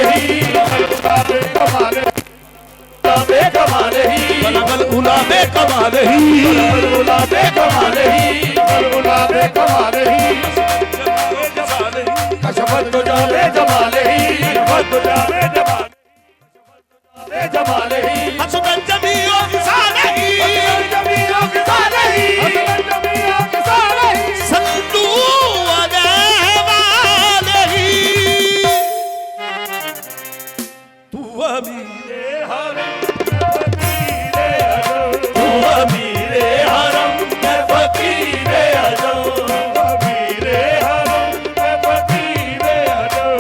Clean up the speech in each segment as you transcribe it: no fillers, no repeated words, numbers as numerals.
ही गुलाबे कमाले गुलाबे कमाले ही बल गुलाबे कमाले ही गुलाबे कमाले ही गुलाबे कमाले ही कशबत तो जावे जमाले ही कशबत तो जावे जमाले ही हसबत जमीओ की साले ही हसबत जमीओ की साले ही हसबत जमीओ की साले ही संतू वाले वाले ही तू अमीरे हरम फकीरे अजम तू अमीरे हरम मैं फकीरे अजम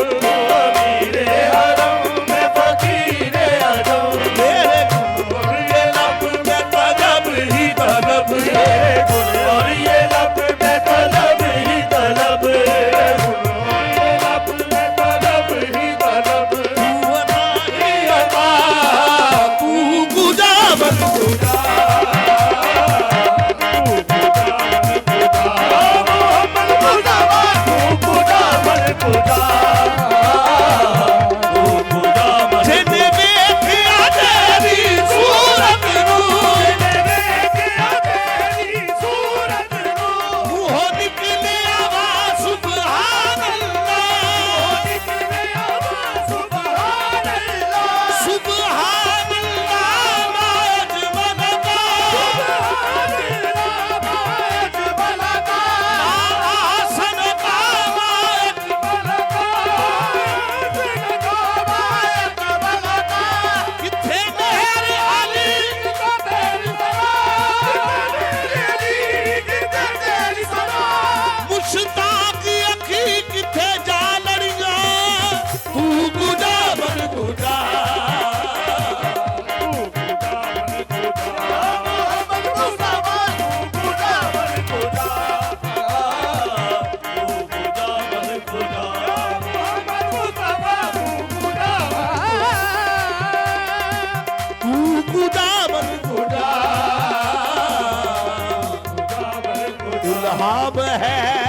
अमीरे हरम मैं फकीरे अजम अमीरे हरम मैं फकीरे अजम मेरे गुण और ये लब में तलब ही तलब मेरे गुण और ये लब में तलब ही तलब मेरे गुण और ये लब में तलब ही तलब तू अता ही अता तू गुजा बन गुजा है